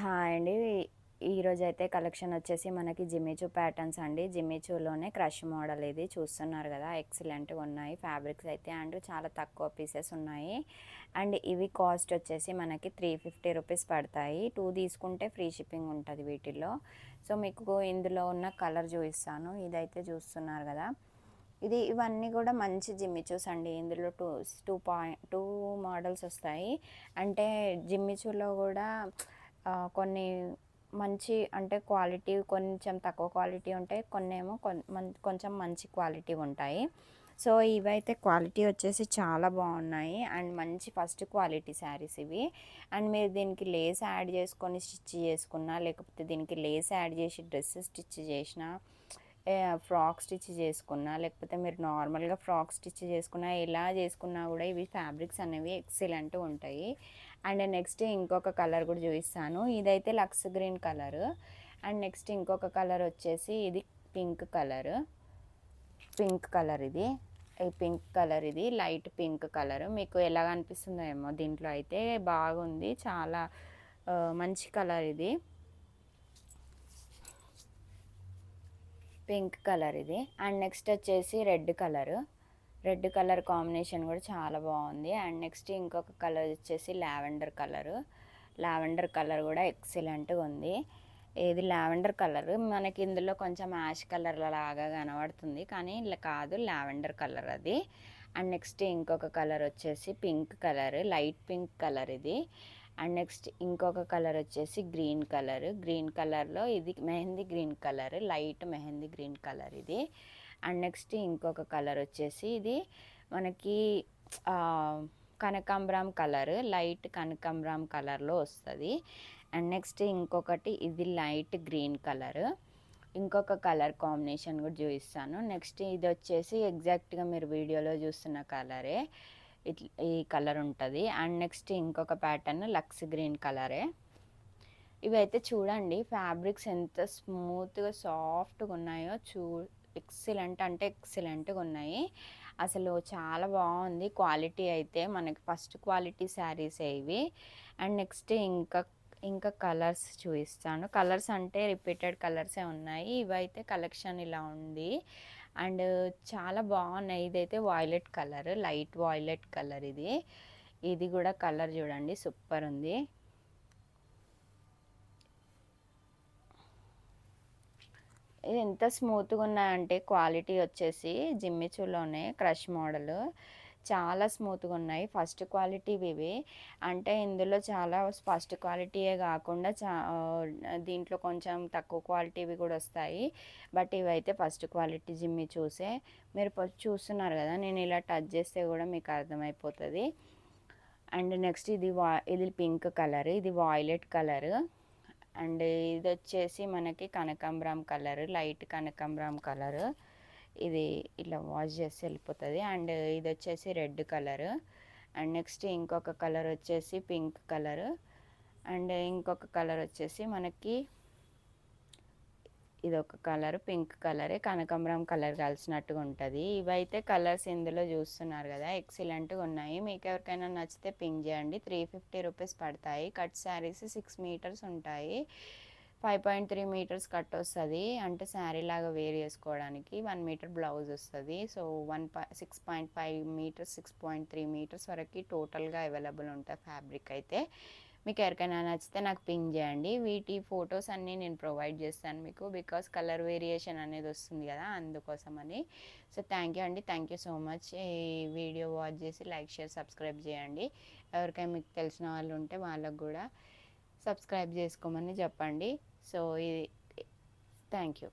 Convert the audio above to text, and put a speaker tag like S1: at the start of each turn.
S1: Hi అండి. ఈరోజైతే collection వచ్చేసి మనకి జిమ్మిచూ ప్యాటర్న్స్ అండి. జిమ్మిచూలోనే క్రష్ మోడల్ ఇది చూస్తున్నారు కదా, ఎక్సలెంట్గా ఉన్నాయి ఫ్యాబ్రిక్స్ అయితే. అండ్ చాలా తక్కువ పీసెస్ ఉన్నాయి. అండ్ ఇవి కాస్ట్ వచ్చేసి మనకి 350 రూపీస్ పడతాయి. 2 తీసుకుంటే ఫ్రీ షిప్పింగ్ ఉంటుంది వీటిల్లో. సో మీకు ఇందులో ఉన్న కలర్ చూపిస్తాను. ఇదైతే చూస్తున్నారు కదా, ఇవన్నీ కూడా మంచి జిమ్మిచూస్ అండి. ఇందులో టూ మోడల్స్ వస్తాయి. అంటే జిమ్మిచూలో కూడా కొన్ని మంచి అంటే క్వాలిటీ కొంచెం తక్కువ క్వాలిటీ ఉంటాయి, కొన్ని ఏమో కొంచెం మంచి క్వాలిటీ ఉంటాయి. సో ఇవైతే క్వాలిటీ వచ్చేసి చాలా బాగున్నాయి అండ్ మంచి ఫస్ట్ క్వాలిటీ శారీస్ ఇవి. అండ్ మీరు దీనికి లేస్ యాడ్ చేసుకొని స్టిచ్ చేసుకున్నా, లేకపోతే దీనికి లేస్ యాడ్ చేసి డ్రెస్ స్టిచ్ చేసినా, ఫ్రాక్ స్టిచ్ చేసుకున్నా, లేకపోతే మీరు నార్మల్గా ఫ్రాక్ స్టిచ్ చేసుకున్నా, ఎలా చేసుకున్నా కూడా ఇవి ఫ్యాబ్రిక్స్ అనేవి ఎక్సలెంట్ ఉంటాయి. అండ్ నెక్స్ట్ ఇంకొక కలర్ కూడా చూపిస్తాను. ఇదైతే lux green colour. And next ఇంకొక కలర్ వచ్చేసి ఇది పింక్ కలర్. ఇది పింక్ కలర్, ఇది లైట్ పింక్ కలర్. మీకు ఎలా అనిపిస్తుందో ఏమో, దీంట్లో అయితే బాగుంది, చాలా మంచి కలర్ ఇది, పింక్ కలర్ ఇది. అండ్ నెక్స్ట్ వచ్చేసి రెడ్ కలర్ కాంబినేషన్ కూడా చాలా బాగుంది. అండ్ నెక్స్ట్ ఇంకొక కలర్ వచ్చేసి లావెండర్ కలర్ కూడా ఎక్సలెంట్గా ఉంది. ఇది లావెండర్ కలర్, మనకి ఇందులో కొంచెం యాష్ కలర్ లాగా కనబడుతుంది, కానీ ఇలా కాదు, లావెండర్ కలర్ అది. అండ్ నెక్స్ట్ ఇంకొక కలర్ వచ్చేసి pink colour, light pink colour ఇది. అండ్ నెక్స్ట్ ఇంకొక కలర్ వచ్చేసి గ్రీన్ కలర్లో ఇది mehndi green colour, light mehndi green colour ఇది. అండ్ నెక్స్ట్ ఇంకొక కలర్ వచ్చేసి ఇది మనకి కనకాంబరం కలర్, లైట్ కనకాంబరం కలర్లో వస్తుంది. అండ్ నెక్స్ట్ ఇంకొకటి ఇది లైట్ గ్రీన్ కలర్. ఇంకొక కలర్ కాంబినేషన్ కూడా చూపిస్తాను. నెక్స్ట్ ఇది వచ్చేసి ఎగ్జాక్ట్గా మీరు వీడియోలో చూస్తున్న కలరే, ఈ కలర్ ఉంటుంది. అండ్ నెక్స్ట్ ఇంకొక ప్యాటర్న్ లక్స్ గ్రీన్ కలరే. ఇవైతే చూడండి ఫ్యాబ్రిక్స్ ఎంత స్మూత్గా సాఫ్ట్గా ఉన్నాయో, ఎక్సలెంట్ అంటే ఎక్సలెంట్గా ఉన్నాయి. అసలు చాలా బాగుంది క్వాలిటీ అయితే. మనకి ఫస్ట్ క్వాలిటీ శారీస్ ఇవి. అండ్ నెక్స్ట్ ఇంకా కలర్స్ చూపిస్తాను. కలర్స్ అంటే రిపీటెడ్ కలర్సే ఉన్నాయి. ఇవైతే కలెక్షన్ ఇలా ఉంది. అండ్ చాలా బాగున్నాయి. ఇదైతే violet colour, light violet colour ఇది కూడా కలర్ చూడండి, సూపర్ ఉంది. ఇది ఎంత స్మూత్గా ఉన్నాయంటే, క్వాలిటీ వచ్చేసి జిమ్మిచూలోనే క్రష్ మోడల్, చాలా స్మూత్గా ఉన్నాయి. ఫస్ట్ క్వాలిటీ ఇవి. అంటే ఇందులో చాలా ఫస్ట్ క్వాలిటీయే కాకుండా దీంట్లో కొంచెం తక్కువ క్వాలిటీవి కూడా వస్తాయి. బట్ ఇవైతే ఫస్ట్ క్వాలిటీ జిమ్మిచూసే. మీరు చూస్తున్నారు కదా, నేను ఇలా టచ్ చేస్తే కూడా మీకు అర్థమైపోతుంది. అండ్ నెక్స్ట్ ఇది పింక్ కలర్, ఇది వాయిలెట్ కలర్. అండ్ ఇది వచ్చేసి మనకి కనకాంబరం కలర్, లైట్ కనకాంబరం కలర్. ఇది ఇట్లా వాష్ చేసి వెళ్ళిపోతుంది. అండ్ ఇది వచ్చేసి రెడ్ కలర్. అండ్ నెక్స్ట్ ఇంకొక కలర్ వచ్చేసి పింక్ కలర్. అండ్ ఇంకొక కలర్ వచ్చేసి మనకి ఇది ఒక కలర్, పింక్ కలరే కనకాంబరం కలర్ కలిసినట్టుగా ఉంటుంది. ఇవైతే కలర్స్ ఇందులో చూస్తున్నారు కదా, ఎక్సలెంట్గా ఉన్నాయి. మీకు ఎవరికైనా నచ్చితే పింక్ చేయండి. 350 రూపీస్ పడతాయి. కట్ శారీస్ 6 మీటర్స్ ఉంటాయి. 5.3 మీటర్స్ కట్ వస్తుంది, అంటే శారీ లాగా వేర్ చేసుకోవడానికి. 1 మీటర్ బ్లౌజ్ వస్తుంది. సో 6.5 మీటర్స్ 6.3 మీటర్స్ వరకు టోటల్గా అవైలబుల్ ఉంటాయి ఫ్యాబ్రిక్ అయితే. మీకు ఎవరికైనా నచ్చితే నాకు పింక్ చేయండి. వీటి ఫొటోస్ అన్నీ నేను ప్రొవైడ్ చేస్తాను మీకు, బికాస్ కలర్ వేరియేషన్ అనేది వస్తుంది కదా, అందుకోసమని. సో థ్యాంక్ యూ అండి, థ్యాంక్ యూ సో మచ్. ఈ వీడియో వాచ్ చేసి లైక్, షేర్, సబ్స్క్రైబ్ చేయండి. ఎవరికైనా మీకు తెలిసిన వాళ్ళు ఉంటే వాళ్ళకు కూడా సబ్స్క్రైబ్ చేసుకోమని చెప్పండి. సో ఇది థ్యాంక్ యూ.